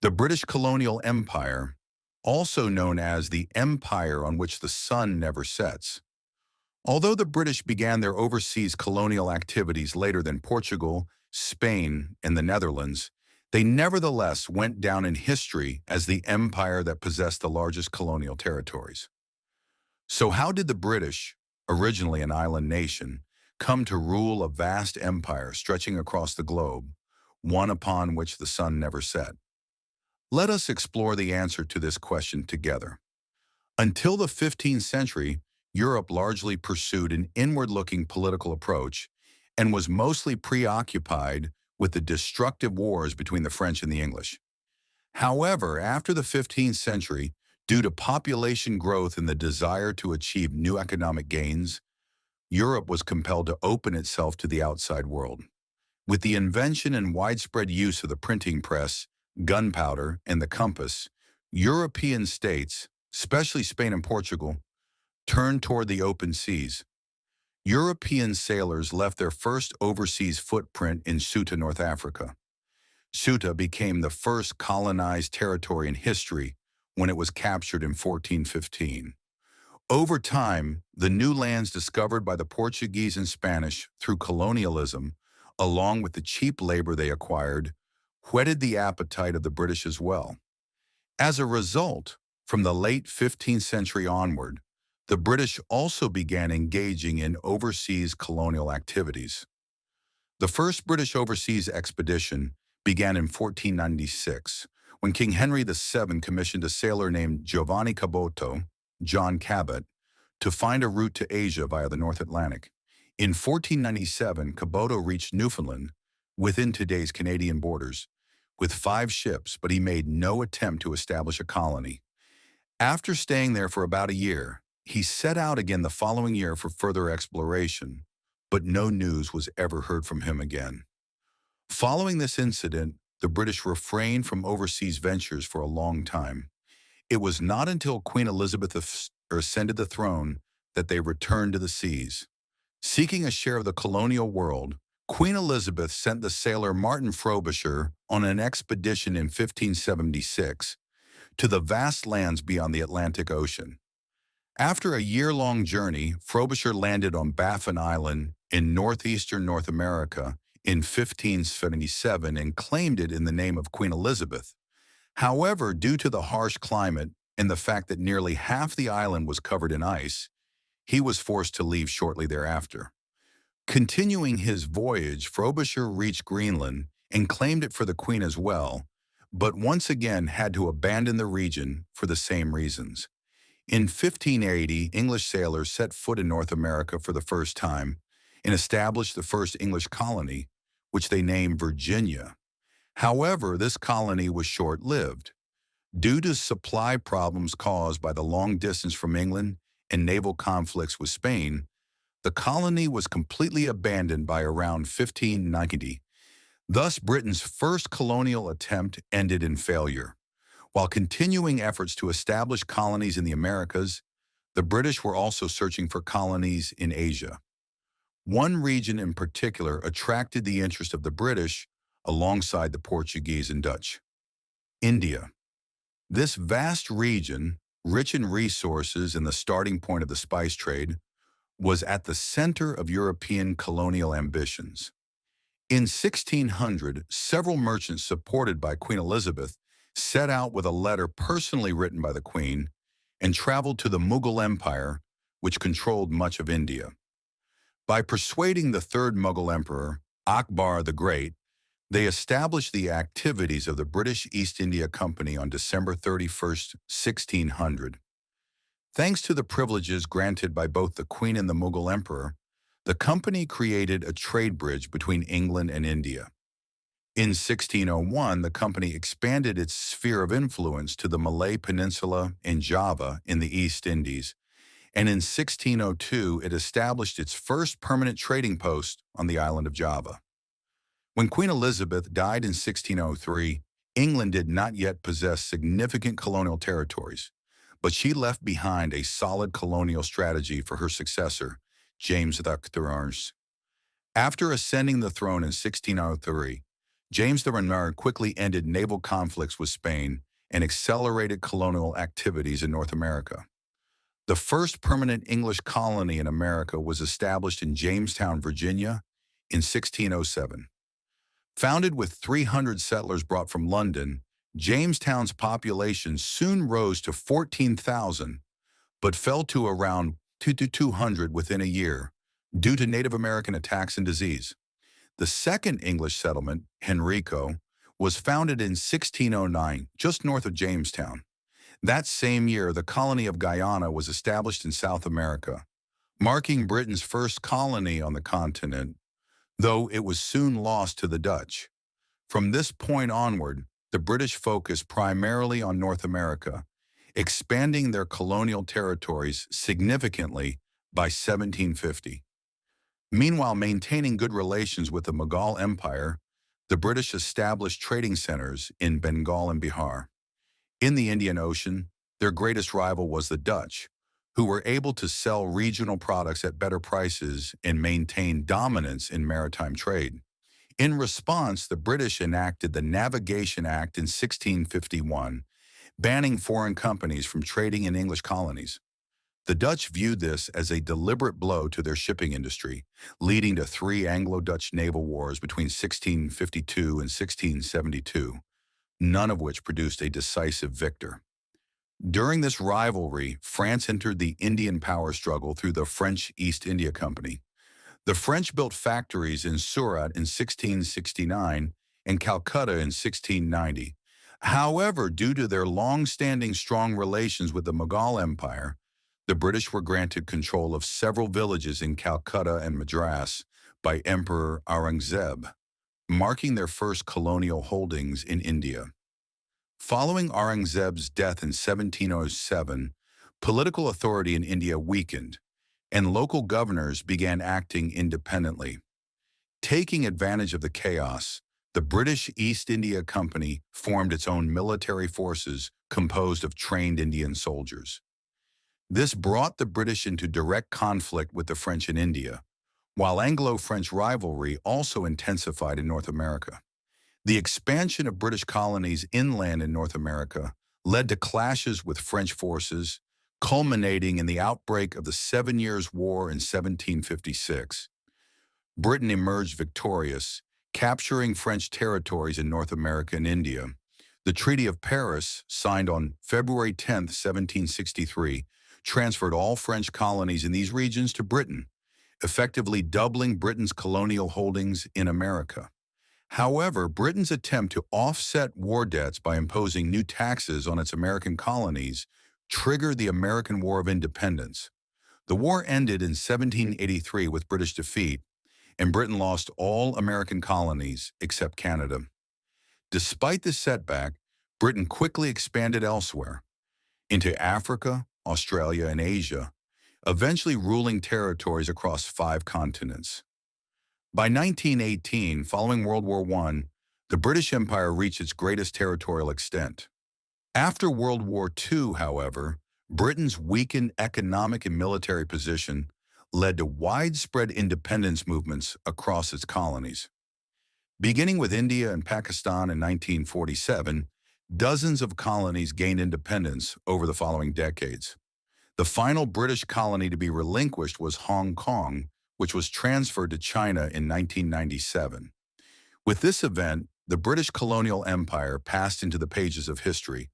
The British Colonial Empire, also known as the Empire on which the sun never sets. Although the British began their overseas colonial activities later than Portugal, Spain, and the Netherlands, they nevertheless went down in history as the empire that possessed the largest colonial territories. So how did the British, originally an island nation, come to rule a vast empire stretching across the globe, one upon which the sun never set? Let us explore the answer to this question together. Until the 15th century, Europe largely pursued an inward-looking political approach and was mostly preoccupied with the destructive wars between the French and the English. However, after the 15th century, due to population growth and the desire to achieve new economic gains, Europe was compelled to open itself to the outside world. With the invention and widespread use of the printing press, gunpowder, and the compass, European states, especially Spain and Portugal, turned toward the open seas. European sailors left their first overseas footprint in Ceuta, North Africa. Ceuta became the first colonized territory in history when it was captured in 1415. Over time, the new lands discovered by the Portuguese and Spanish through colonialism, along with the cheap labor they acquired, whetted the appetite of the British as well. As a result, from the late 15th century onward, the British also began engaging in overseas colonial activities. The first British overseas expedition began in 1496, when King Henry VII commissioned a sailor named Giovanni Caboto, John Cabot, to find a route to Asia via the North Atlantic. In 1497, Caboto reached Newfoundland, within today's Canadian borders, with 5 ships, but he made no attempt to establish a colony. After staying there for about a year, he set out again the following year for further exploration, but no news was ever heard from him again. Following this incident, the British refrained from overseas ventures for a long time. It was not until Queen Elizabeth ascended the throne that they returned to the seas. Seeking a share of the colonial world, Queen Elizabeth sent the sailor Martin Frobisher on an expedition in 1576 to the vast lands beyond the Atlantic Ocean. After a year-long journey, Frobisher landed on Baffin Island in northeastern North America in 1577 and claimed it in the name of Queen Elizabeth. However, due to the harsh climate and the fact that nearly half the island was covered in ice, he was forced to leave shortly thereafter. Continuing his voyage, Frobisher reached Greenland and claimed it for the Queen as well, but once again had to abandon the region for the same reasons. In 1580, English sailors set foot in North America for the first time and established the first English colony, which they named Virginia. However, this colony was short-lived. Due to supply problems caused by the long distance from England and naval conflicts with Spain, the colony was completely abandoned by around 1590. Thus, Britain's first colonial attempt ended in failure. While continuing efforts to establish colonies in the Americas, the British were also searching for colonies in Asia. One region in particular attracted the interest of the British alongside the Portuguese and Dutch: India. This vast region, rich in resources and the starting point of the spice trade, was at the center of European colonial ambitions. In 1600, several merchants supported by Queen Elizabeth set out with a letter personally written by the Queen and traveled to the Mughal Empire, which controlled much of India. By persuading the third Mughal emperor, Akbar the Great, they established the activities of the British East India Company on December 31, 1600. Thanks to the privileges granted by both the Queen and the Mughal Emperor, the company created a trade bridge between England and India. In 1601, the company expanded its sphere of influence to the Malay Peninsula and Java in the East Indies, and in 1602 it established its first permanent trading post on the island of Java. When Queen Elizabeth died in 1603, England did not yet possess significant colonial territories, but she left behind a solid colonial strategy for her successor, James III. After ascending the throne in 1603, James I quickly ended naval conflicts with Spain and accelerated colonial activities in North America. The first permanent English colony in America was established in Jamestown, Virginia, in 1607. Founded with 300 settlers brought from London, Jamestown's population soon rose to 14,000, but fell to around 200 within a year due to Native American attacks and disease. The second English settlement, Henrico, was founded in 1609, just north of Jamestown. That same year, the colony of Guyana was established in South America, marking Britain's first colony on the continent, though it was soon lost to the Dutch. From this point onward, the British focused primarily on North America, expanding their colonial territories significantly by 1750. Meanwhile, maintaining good relations with the Mughal Empire, the British established trading centers in Bengal and Bihar. In the Indian Ocean, their greatest rival was the Dutch, who were able to sell regional products at better prices and maintain dominance in maritime trade. In response, the British enacted the Navigation Act in 1651, banning foreign companies from trading in English colonies. The Dutch viewed this as a deliberate blow to their shipping industry, leading to 3 Anglo-Dutch naval wars between 1652 and 1672, none of which produced a decisive victor. During this rivalry, France entered the Indian power struggle through the French East India Company. The French built factories in Surat in 1669 and Calcutta in 1690. However, due to their long-standing strong relations with the Mughal Empire, the British were granted control of several villages in Calcutta and Madras by Emperor Aurangzeb, marking their first colonial holdings in India. Following Aurangzeb's death in 1707, political authority in India weakened, and local governors began acting independently. Taking advantage of the chaos, the British East India Company formed its own military forces composed of trained Indian soldiers. This brought the British into direct conflict with the French in India, while Anglo-French rivalry also intensified in North America. The expansion of British colonies inland in North America led to clashes with French forces, culminating in the outbreak of the 7 Years' War in 1756. Britain emerged victorious, capturing French territories in North America and India. The Treaty of Paris, signed on February 10, 1763, transferred all French colonies in these regions to Britain, effectively doubling Britain's colonial holdings in America. However, Britain's attempt to offset war debts by imposing new taxes on its American colonies triggered the American War of Independence. The war ended in 1783 with British defeat, and Britain lost all American colonies except Canada. Despite this setback, Britain quickly expanded elsewhere, into Africa, Australia, and Asia, eventually ruling territories across 5 continents. By 1918, following World War I, the British Empire reached its greatest territorial extent. After World War II, however, Britain's weakened economic and military position led to widespread independence movements across its colonies. Beginning with India and Pakistan in 1947, dozens of colonies gained independence over the following decades. The final British colony to be relinquished was Hong Kong, which was transferred to China in 1997. With this event, the British Colonial Empire passed into the pages of history,